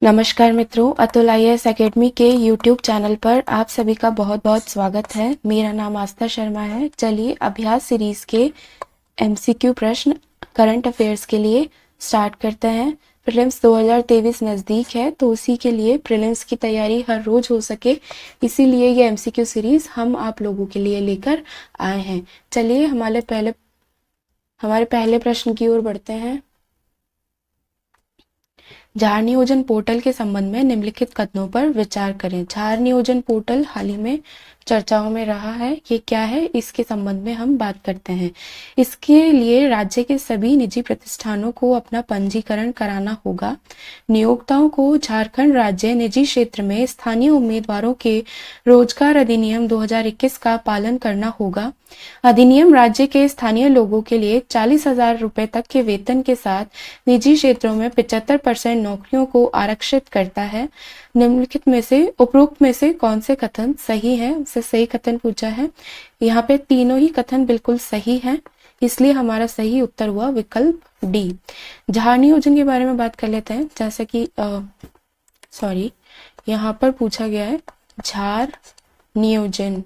नमस्कार मित्रों, Atul IAS academy के यूट्यूब चैनल पर आप सभी का बहुत बहुत स्वागत है। मेरा नाम आस्था शर्मा है। चलिए अभ्यास सीरीज के एमसीक्यू प्रश्न करंट अफेयर्स के लिए स्टार्ट करते हैं। प्रीलिम्स 2023 नज़दीक है, तो उसी के लिए प्रीलिम्स की तैयारी हर रोज हो सके, इसीलिए ये एमसीक्यू सीरीज हम आप लोगों के लिए लेकर आए हैं। चलिए हमारे पहले प्रश्न की ओर बढ़ते हैं। झार नियोजन पोर्टल के संबंध में निम्नलिखित कथनों पर विचार करें। झार नियोजन पोर्टल हाल ही में चर्चाओं में रहा है। ये क्या है, इसके संबंध में हम बात करते हैं। इसके लिए राज्य के सभी निजी प्रतिष्ठानों को अपना पंजीकरण कराना होगा। नियोक्ताओं को झारखंड राज्य निजी क्षेत्र में स्थानीय उम्मीदवारों के रोजगार अधिनियम 2021 का पालन करना होगा। अधिनियम राज्य के स्थानीय लोगों के लिए 40,000 रुपए तक के वेतन के साथ निजी क्षेत्रों में 75% नौकरियों को आरक्षित करता है। निम्नलिखित में से उपरोक्त में से कौन से कथन सही है, उससे सही कथन पूछा है। यहाँ पे तीनों ही कथन बिल्कुल सही हैं, इसलिए हमारा सही उत्तर हुआ विकल्प डी। झार नियोजन के बारे में बात कर लेते हैं। जैसा कि यहाँ पर पूछा गया है झार नियोजन,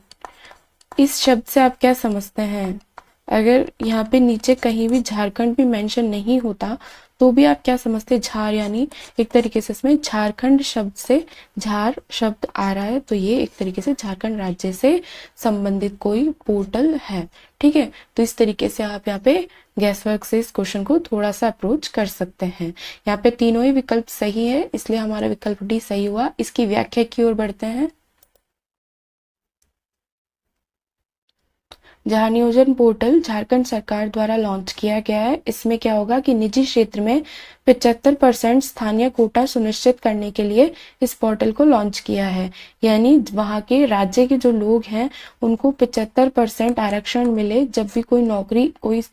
इस शब्द से आप क्या समझते हैं? अगर यहाँ पे नीचे कहीं भी झारखंड भी मेंशन नहीं होता तो भी आप क्या समझते? झार यानी एक तरीके से इसमें झारखंड शब्द से झार शब्द आ रहा है, तो ये एक तरीके से झारखंड राज्य से संबंधित कोई पोर्टल है। ठीक है, तो इस तरीके से आप यहाँ पे गैस वर्क से इस क्वेश्चन को थोड़ा सा अप्रोच कर सकते हैं। यहाँ पे तीनों ही विकल्प सही है, इसलिए हमारा विकल्प डी सही हुआ। इसकी व्याख्या की ओर बढ़ते हैं। झार नियोजन पोर्टल झारखंड सरकार द्वारा लॉन्च किया गया है। इसमें क्या होगा कि निजी क्षेत्र में 75% स्थानीय कोटा सुनिश्चित करने के लिए इस पोर्टल को लॉन्च किया है। यानी वहां के राज्य के जो लोग हैं उनको 75% आरक्षण मिले। जब भी कोई नौकरी कोई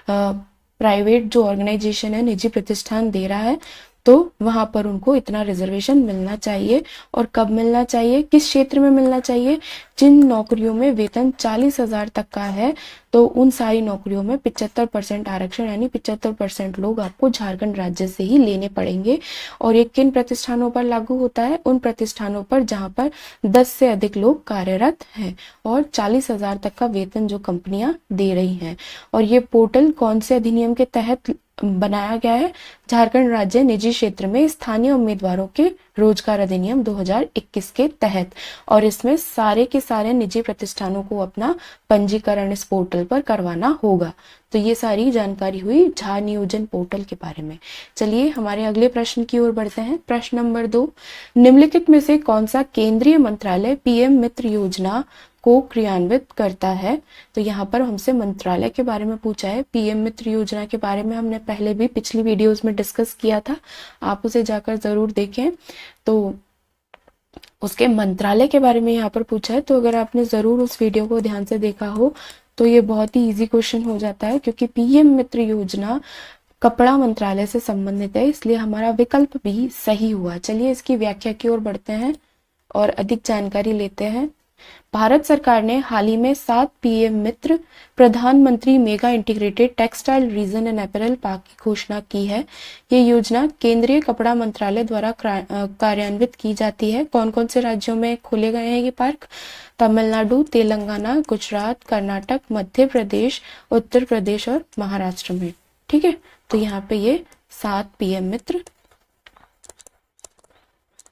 प्राइवेट जो ऑर्गेनाइजेशन है, निजी प्रतिष्ठान दे रहा है, तो वहां पर उनको इतना रिजर्वेशन मिलना चाहिए। और कब मिलना चाहिए, किस क्षेत्र में मिलना चाहिए? जिन नौकरियों में वेतन 40,000 तक का है, तो उन सारी नौकरियों में 75% आरक्षण यानी 75% लोग आपको झारखंड राज्य से ही लेने पड़ेंगे। और ये किन प्रतिष्ठानों पर लागू होता है? उन प्रतिष्ठानों पर जहां पर 10 से अधिक लोग कार्यरत हैं और 40,000 तक का वेतन जो कंपनियां दे रही हैं। और ये पोर्टल कौन से अधिनियम के तहत बनाया गया है? झारखंड राज्य निजी क्षेत्र में स्थानीय उम्मीदवारों के रोजगार अधिनियम 2021 के तहत। और इसमें सारे के सारे निजी प्रतिष्ठानों को अपना पंजीकरण इस पोर्टल पर करवाना होगा। तो ये सारी जानकारी हुई झार नियोजन पोर्टल के बारे में। चलिए हमारे अगले प्रश्न की ओर बढ़ते हैं। प्रश्न नंबर 2, निम्नलिखित में से कौन सा केंद्रीय मंत्रालय पीएम मित्र योजना को क्रियान्वित करता है? तो यहाँ पर हमसे मंत्रालय के बारे में पूछा है। पीएम मित्र योजना के बारे में हमने पहले भी पिछली वीडियोस में डिस्कस किया था, आप उसे जाकर जरूर देखें। तो उसके मंत्रालय के बारे में यहाँ पर पूछा है, तो अगर आपने जरूर उस वीडियो को ध्यान से देखा हो तो ये बहुत ही इजी क्वेश्चन हो जाता है, क्योंकि पीएम मित्र योजना कपड़ा मंत्रालय से संबंधित है, इसलिए हमारा विकल्प भी सही हुआ। चलिए इसकी व्याख्या की ओर बढ़ते हैं और अधिक जानकारी लेते हैं। भारत सरकार ने हाल ही में 7 पीएम मित्र प्रधानमंत्री mega integrated textile reason and apparel park की घोषणा की है। ये योजना केंद्रीय कपड़ा मंत्रालय द्वारा कार्यान्वित की जाती है। कौन कौन से राज्यों में खोले गए हैं ये पार्क? तमिलनाडु, तेलंगाना, गुजरात, कर्नाटक, मध्य प्रदेश, उत्तर प्रदेश और महाराष्ट्र में। ठीक है, तो यहाँ पे ये 7 पीएम मित्र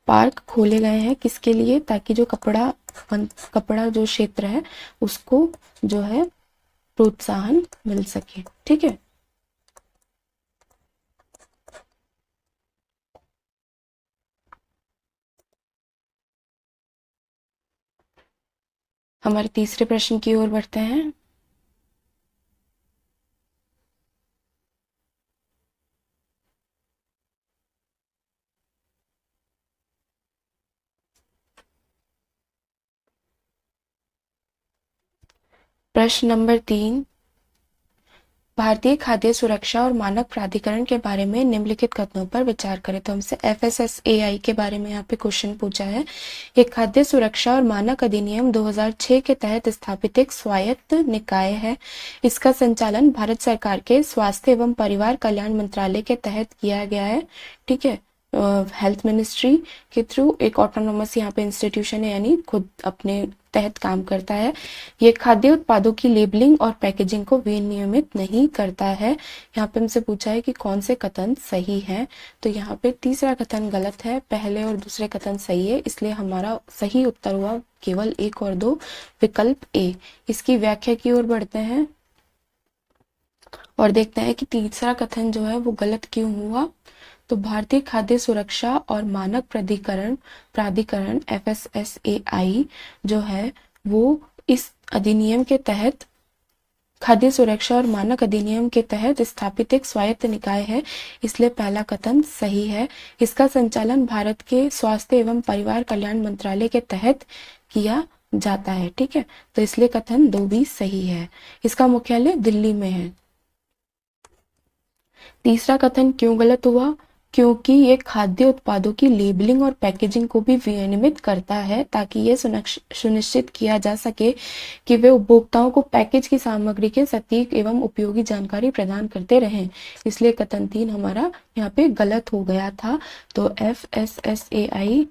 पार्क खोले गए हैं। किसके लिए? ताकि जो कपड़ा जो क्षेत्र है उसको जो है प्रोत्साहन मिल सके। ठीक है, हमारे तीसरे प्रश्न की ओर बढ़ते हैं। प्रश्न नंबर 3, भारतीय खाद्य सुरक्षा और मानक प्राधिकरण के बारे में निम्नलिखित कथनों पर विचार करें। तो हमसे FSSAI के बारे में यहाँ पे क्वेश्चन पूछा है। ये खाद्य सुरक्षा और मानक अधिनियम 2006 के तहत स्थापित एक स्वायत्त निकाय है। इसका संचालन भारत सरकार के स्वास्थ्य एवं परिवार कल्याण मंत्रालय के तहत किया गया है। ठीक है, हेल्थ मिनिस्ट्री के थ्रू एक ऑटोनोमस यहाँ पे इंस्टीट्यूशन है, यानी खुद अपने तहत काम करता है। ये खाद्य उत्पादों की लेबलिंग और पैकेजिंग को विनियमित नहीं करता है। यहाँ पे हमसे पूछा है कि कौन से कथन सही है, तो यहाँ पे तीसरा कथन गलत है, पहले और दूसरे कथन सही है, इसलिए हमारा सही उत्तर हुआ केवल 1 और 2, विकल्प ए। इसकी व्याख्या की ओर बढ़ते हैं और देखते हैं कि तीसरा कथन जो है वो गलत क्यों हुआ। तो भारतीय खाद्य सुरक्षा और मानक प्राधिकरण FSSAI जो है वो इस अधिनियम के तहत, खाद्य सुरक्षा और मानक अधिनियम के तहत स्थापित एक स्वायत्त निकाय है, इसलिए पहला कथन सही है। इसका संचालन भारत के स्वास्थ्य एवं परिवार कल्याण मंत्रालय के तहत किया जाता है। ठीक है, तो इसलिए कथन 2 भी सही है। इसका मुख्यालय दिल्ली में है। तीसरा कथन क्यों गलत हुआ? क्योंकि ये खाद्य उत्पादों की लेबलिंग और पैकेजिंग को भी विनियमित करता है ताकि ये सुनिश्चित किया जा सके कि वे उपभोक्ताओं को पैकेज की सामग्री के सटीक एवं उपयोगी जानकारी प्रदान करते रहें, इसलिए कथन 3 हमारा यहाँ पे गलत हो गया था। तो FSSAI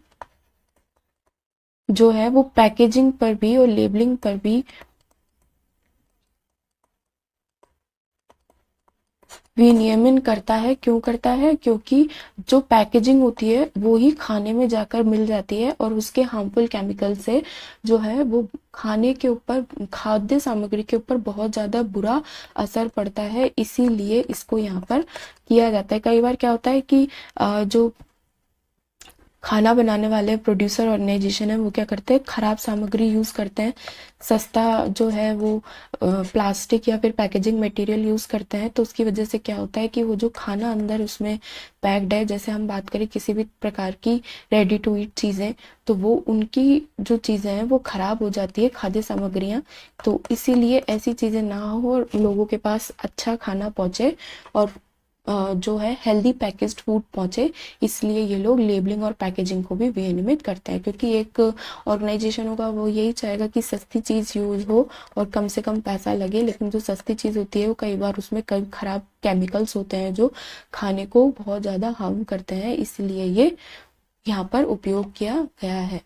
जो है वो पैकेजिंग पर भी और लेबलिंग पर भी विनियमन करता है। क्यों करता है? क्योंकि जो पैकेजिंग होती है वो ही खाने में जाकर मिल जाती है और उसके हार्मफुल केमिकल से जो है वो खाने के ऊपर, खाद्य सामग्री के ऊपर बहुत ज्यादा बुरा असर पड़ता है, इसीलिए इसको यहाँ पर किया जाता है। कई बार क्या होता है कि जो खाना बनाने वाले प्रोड्यूसर ऑर्गेनाइजेशन है वो क्या करते हैं, खराब सामग्री यूज करते हैं, सस्ता जो है वो प्लास्टिक या फिर पैकेजिंग मटेरियल यूज करते हैं, तो उसकी वजह से क्या होता है कि वो जो खाना अंदर उसमें पैक्ड है, जैसे हम बात करें किसी भी प्रकार की रेडी टू ईट चीजें, तो वो उनकी जो चीजें हैं वो खराब हो जाती है, खाद्य सामग्रियां। तो इसीलिए ऐसी चीजें ना हो और लोगों के पास अच्छा खाना पहुंचे और जो है हेल्दी पैकेज्ड फूड पहुंचे, इसलिए ये लोग लेबलिंग और पैकेजिंग को भी विनियमित करते हैं। क्योंकि एक ऑर्गेनाइजेशन होगा वो यही चाहेगा कि सस्ती चीज यूज हो और कम से कम पैसा लगे, लेकिन जो सस्ती चीज होती है वो कई बार उसमें कई खराब केमिकल्स होते हैं जो खाने को बहुत ज्यादा हार्म करते हैं, इसलिए ये यहाँ पर उपयोग किया गया है।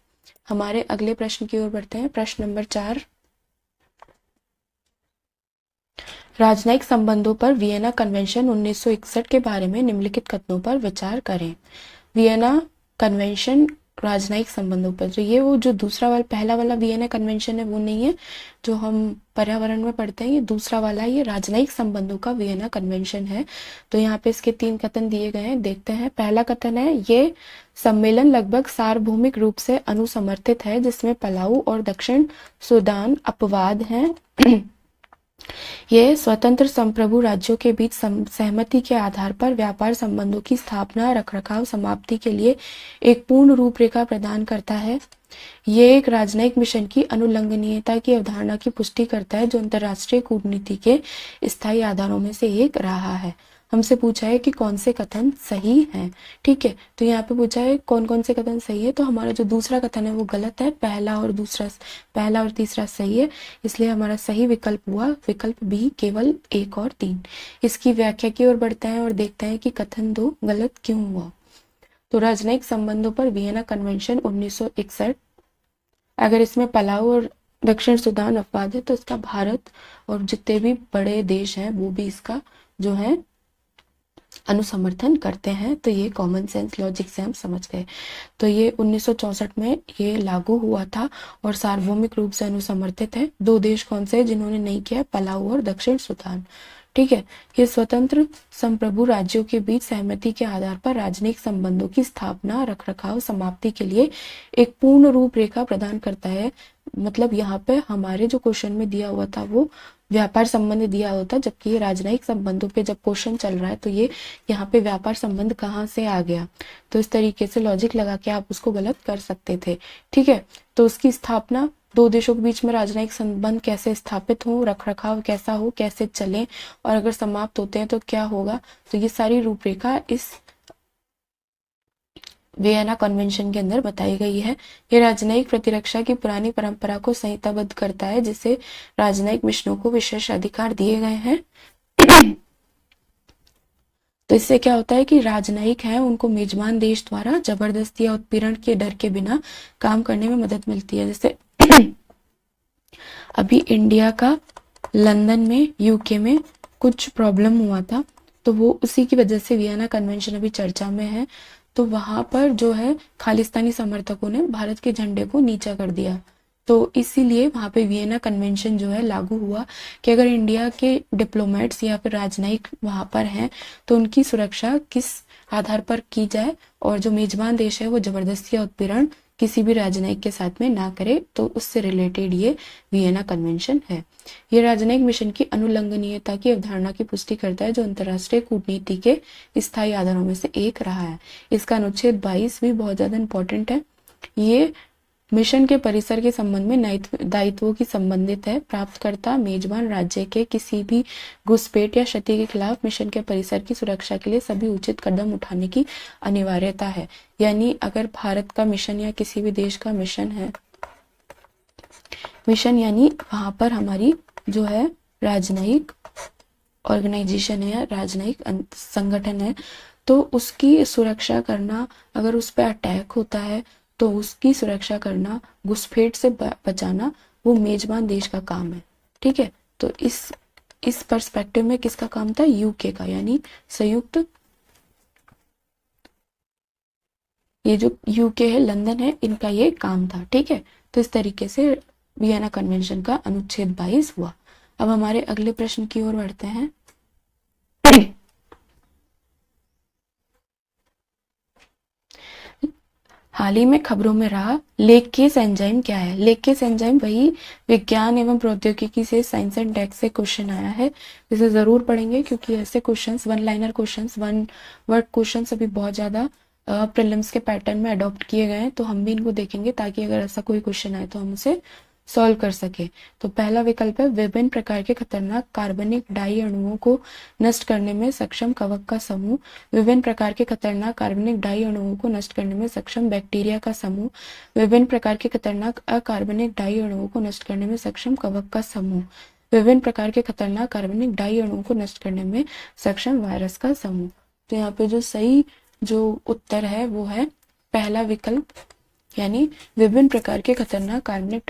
हमारे अगले प्रश्न की ओर बढ़ते हैं। प्रश्न नंबर 4, राजनयिक संबंधों पर वियना कन्वेंशन 1961 के बारे में निम्नलिखित कथनों पर विचार करें। वियना कन्वेंशन राजनयिक संबंधों पर, तो ये वो जो दूसरा वाला, पहला वाला वियना कन्वेंशन है वो नहीं है जो हम पर्यावरण में पढ़ते हैं, ये दूसरा वाला, ये राजनयिक संबंधों का वियना कन्वेंशन है। तो यहाँ पे इसके 3 कथन दिए गए हैं, देखते हैं। पहला कथन है, ये सम्मेलन लगभग सार्वभौमिक रूप से अनुसमर्थित है, जिसमें पलाऊ और दक्षिण सूडान अपवाद हैं। ये स्वतंत्र संप्रभु राज्यों के बीच सहमति के आधार पर व्यापार संबंधों की स्थापना, रखरखाव, समाप्ति के लिए एक पूर्ण रूपरेखा प्रदान करता है। ये एक राजनयिक मिशन की अनुल्लंघनीयता की अवधारणा की पुष्टि करता है, जो अंतर्राष्ट्रीय कूटनीति के स्थायी आधारों में से एक रहा है। हमसे पूछा है कि कौन से कथन सही हैं। ठीक है, तो यहाँ पे पूछा है कौन कौन से कथन सही है, तो हमारा जो दूसरा कथन है वो गलत है, पहला और तीसरा सही है, इसलिए हमारा सही विकल्प हुआ विकल्प बी, केवल 1 और 3। इसकी व्याख्या की ओर बढ़ते हैं और देखते हैं कि कथन 2 गलत क्यों हुआ। तो राजनयिक संबंधों पर वियना कन्वेंशन 1961, अगर इसमें पलाऊ और दक्षिण सूडान अपवाद है तो इसका भारत और जितने भी बड़े देश हैं वो भी इसका जो है अनुसमर्थन करते हैं। तो ये कॉमन सेंस लॉजिक से हम समझ गए। तो ये 1964 में ये लागू हुआ था और सार्वभौमिक रूप से अनुसमर्थित है। 2 देश कौन से जिन्होंने नहीं किया, पलाऊ और दक्षिण सूडान। ठीक है, ये स्वतंत्र संप्रभु राज्यों के बीच सहमति के आधार पर राजनयिक संबंधों की स्थापना, रखरखाव, समाप्ति के लिए एक पूर्ण रूपरेखा प्रदान करता है। मतलब यहाँ पे हमारे जो क्वेश्चन में दिया हुआ था वो व्यापार संबंध दिया होता, जबकि ये राजनयिक संबंधों पे जब क्वेश्चन चल रहा है तो ये यहाँ पे व्यापार संबंध कहाँ से आ गया। तो इस तरीके से लॉजिक लगा के आप उसको गलत कर सकते थे। ठीक है, तो उसकी स्थापना, 2 देशों के बीच में राजनयिक संबंध कैसे स्थापित हो, रखरखाव कैसा हो, कैसे चले, और अगर समाप्त होते हैं तो क्या होगा, तो ये सारी रूपरेखा इस वियना कन्वेंशन के अंदर बताई गई है। ये राजनयिक प्रतिरक्षा की पुरानी परंपरा को संहिताबद्ध करता है, जिसे राजनयिक मिशनों को विशेष अधिकार दिए गए हैं। तो इससे क्या होता है कि राजनयिक हैं उनको मेजबान देश द्वारा जबरदस्ती या उत्पीड़न के डर के बिना काम करने में मदद मिलती है। जैसे अभी इंडिया का लंदन में, यूके में कुछ प्रॉब्लम हुआ था, तो वो उसी की वजह से वियना कन्वेंशन अभी चर्चा में है। तो वहां पर जो है खालिस्तानी समर्थकों ने भारत के झंडे को नीचा कर दिया, तो इसीलिए वहां पे वियना कन्वेंशन जो है लागू हुआ कि अगर इंडिया के डिप्लोमेट्स या फिर राजनयिक वहां पर हैं तो उनकी सुरक्षा किस आधार पर की जाए, और जो मेजबान देश है वो जबरदस्ती या उत्पीड़न किसी भी राजनयिक के साथ में ना करे, तो उससे रिलेटेड ये वियना कन्वेंशन है। ये राजनयिक मिशन की अनुलंघनीयता की अवधारणा की पुष्टि करता है, जो अंतर्राष्ट्रीय कूटनीति के स्थायी आधारों में से एक रहा है। इसका अनुच्छेद 22 भी बहुत ज्यादा इंपॉर्टेंट है। ये मिशन के परिसर के संबंध में दायित्वों की संबंधित है। प्राप्तकर्ता मेजबान राज्य के किसी भी घुसपैठ या क्षति के खिलाफ मिशन के परिसर की सुरक्षा के लिए सभी उचित कदम उठाने की अनिवार्यता है। यानी अगर भारत का मिशन या किसी भी देश का मिशन है, मिशन यानी वहां पर हमारी जो है राजनयिक ऑर्गेनाइजेशन है, राजनयिक संगठन है, तो उसकी सुरक्षा करना, अगर उस पर अटैक होता है तो उसकी सुरक्षा करना, घुसपैठ से बचाना, वो मेजबान देश का काम है। ठीक है, तो इस पर्सपेक्टिव में किसका काम था? यूके का, यानी संयुक्त, ये जो यूके है, लंदन है, इनका ये काम था। ठीक है, तो इस तरीके से वियना कन्वेंशन का अनुच्छेद 22 हुआ। अब हमारे अगले प्रश्न की ओर बढ़ते हैं। हाल ही में खबरों में रहा लेकेस एंजाइम क्या है? लेकेस एंजाइम वही विज्ञान एवं प्रौद्योगिकी से साइंस एंड टेक से क्वेश्चन आया है, इसे जरूर पढ़ेंगे क्योंकि ऐसे questions, one liner questions, one word questions अभी बहुत ज्यादा प्रीलिम्स के पैटर्न में अडॉप्ट किए गए हैं, तो हम भी इनको देखेंगे ताकि अगर ऐसा कोई क्वेश्चन आए तो हम उसे सॉल्व कर सके। तो पहला विकल्प है विभिन्न प्रकार के खतरनाक कार्बनिक डाई अणुओं को नष्ट करने में सक्षम कवक का समूह। विभिन्न प्रकार के खतरनाक कार्बनिक डाई अणुओं को नष्ट करने में सक्षम बैक्टीरिया का समूह। विभिन्न प्रकार के खतरनाक अकार्बनिक डाई अणुओं को नष्ट करने में सक्षम कवक का समूह। विभिन्न प्रकार के खतरनाक कार्बनिक डाई अणुओं को नष्ट करने में सक्षम वायरस का समूह। तो यहाँ पे जो सही जो उत्तर है वो है पहला विकल्प, यानी विभिन्न प्रकार के खतरनाक कार्बनिक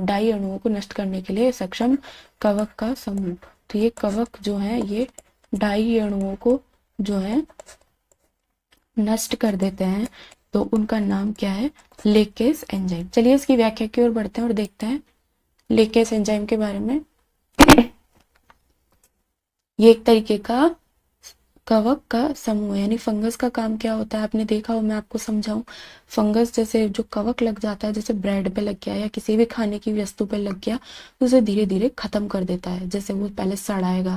डाई अणुओं को नष्ट करने के लिए सक्षम कवक का समूह। तो ये कवक जो है ये डाई अणुओं को जो है नष्ट कर देते हैं, तो उनका नाम क्या है? लेकेस एंजाइम। चलिए इसकी व्याख्या की ओर बढ़ते हैं और देखते हैं लेकेस एंजाइम के बारे में। ये एक तरीके का कवक का समूह है, यानी फंगस का काम क्या होता है आपने देखा हो, मैं आपको समझाऊं। फंगस जैसे जो कवक लग जाता है, जैसे ब्रेड पे लग गया या किसी भी खाने की वस्तु पे लग गया, तो उसे धीरे धीरे खत्म कर देता है। जैसे वो पहले सड़ाएगा,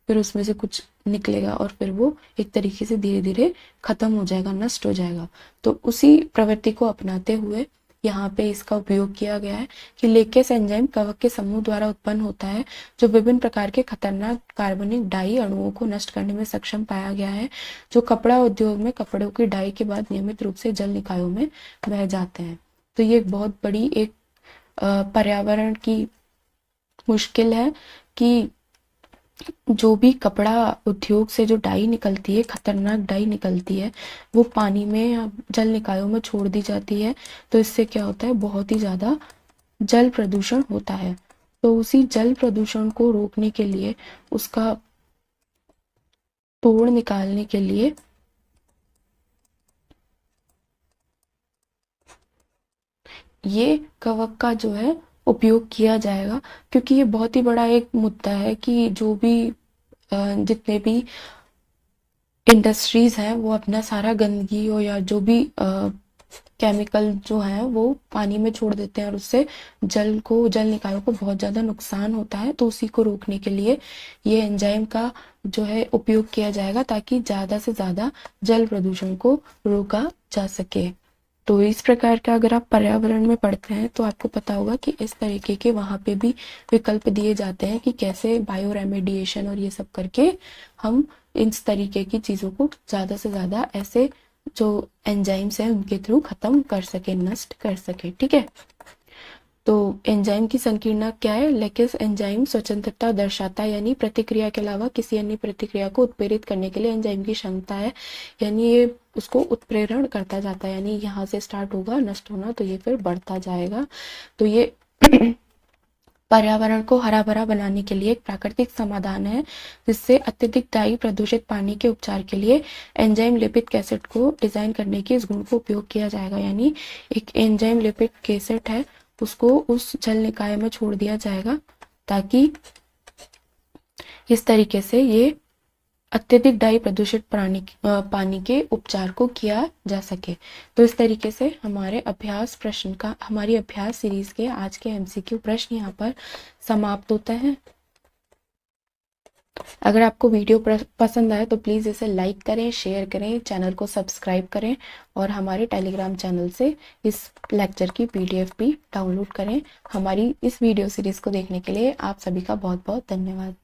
फिर उसमें से कुछ निकलेगा और फिर वो एक तरीके से धीरे धीरे खत्म हो जाएगा, नष्ट हो जाएगा। तो उसी प्रवृत्ति को अपनाते हुए यहाँ पे इसका उपयोग किया गया है कि लेकेस एंजाइम कवक के समूह द्वारा उत्पन्न होता है, जो विभिन्न प्रकार के खतरनाक कार्बनिक डाई अणुओं को नष्ट करने में सक्षम पाया गया है, जो कपड़ा उद्योग में कपड़ों की डाई के बाद नियमित रूप से जल निकायों में बह जाते हैं। तो ये एक बहुत बड़ी एक पर्यावरण की मुश्किल है कि जो भी कपड़ा उद्योग से जो डाई निकलती है, खतरनाक डाई निकलती है, वो पानी में या जल निकायों में छोड़ दी जाती है। तो इससे क्या होता है? बहुत ही ज्यादा जल प्रदूषण होता है। तो उसी जल प्रदूषण को रोकने के लिए, उसका तोड़ निकालने के लिए ये कवक का जो है उपयोग किया जाएगा, क्योंकि ये बहुत ही बड़ा एक मुद्दा है कि जो भी जितने भी इंडस्ट्रीज हैं वो अपना सारा गंदगी हो या जो भी केमिकल जो है वो पानी में छोड़ देते हैं और उससे जल निकायों को बहुत ज्यादा नुकसान होता है। तो उसी को रोकने के लिए ये एंजाइम का जो है उपयोग किया जाएगा, ताकि ज्यादा से ज्यादा जल प्रदूषण को रोका जा सके। तो इस प्रकार का अगर आप पर्यावरण में पढ़ते हैं तो आपको पता होगा कि इस तरीके के वहां पे भी विकल्प दिए जाते हैं कि कैसे बायो रेमेडिएशन और ये सब करके हम इस तरीके की चीजों को ज्यादा से ज्यादा ऐसे जो एंजाइम्स हैं उनके थ्रू खत्म कर सके, नष्ट कर सके। ठीक है, तो एंजाइम की संकीर्णता क्या है? लेकिस एंजाइम स्वतंत्रता दर्शाता है, यानी प्रतिक्रिया के अलावा किसी अन्य प्रतिक्रिया को उत्प्रेरित करने के लिए एंजाइम की क्षमता है, यानी ये उसको उत्प्रेरण करता जाता है, यानी यहाँ से स्टार्ट होगा नष्ट होना तो ये फिर बढ़ता जाएगा। तो ये पर्यावरण को हरा भरा बनाने के लिए एक प्राकृतिक समाधान है, जिससे अत्यधिक दायी प्रदूषित पानी के उपचार के लिए एंजाइम लिपिड कैसेट को डिजाइन करने के इस गुण को उपयोग किया जाएगा। यानी एक एंजाइम लिपिड कैसेट है, उसको उस जल निकाय में छोड़ दिया जाएगा ताकि इस तरीके से ये अत्यधिक डाई प्रदूषित पानी के उपचार को किया जा सके। तो इस तरीके से हमारे हमारी अभ्यास सीरीज के आज के एमसीक्यू प्रश्न यहाँ पर समाप्त होते हैं। अगर आपको वीडियो पसंद आए तो प्लीज़ इसे लाइक करें, शेयर करें, चैनल को सब्सक्राइब करें और हमारे टेलीग्राम चैनल से इस लेक्चर की PDF भी डाउनलोड करें। हमारी इस वीडियो सीरीज़ को देखने के लिए आप सभी का बहुत बहुत धन्यवाद।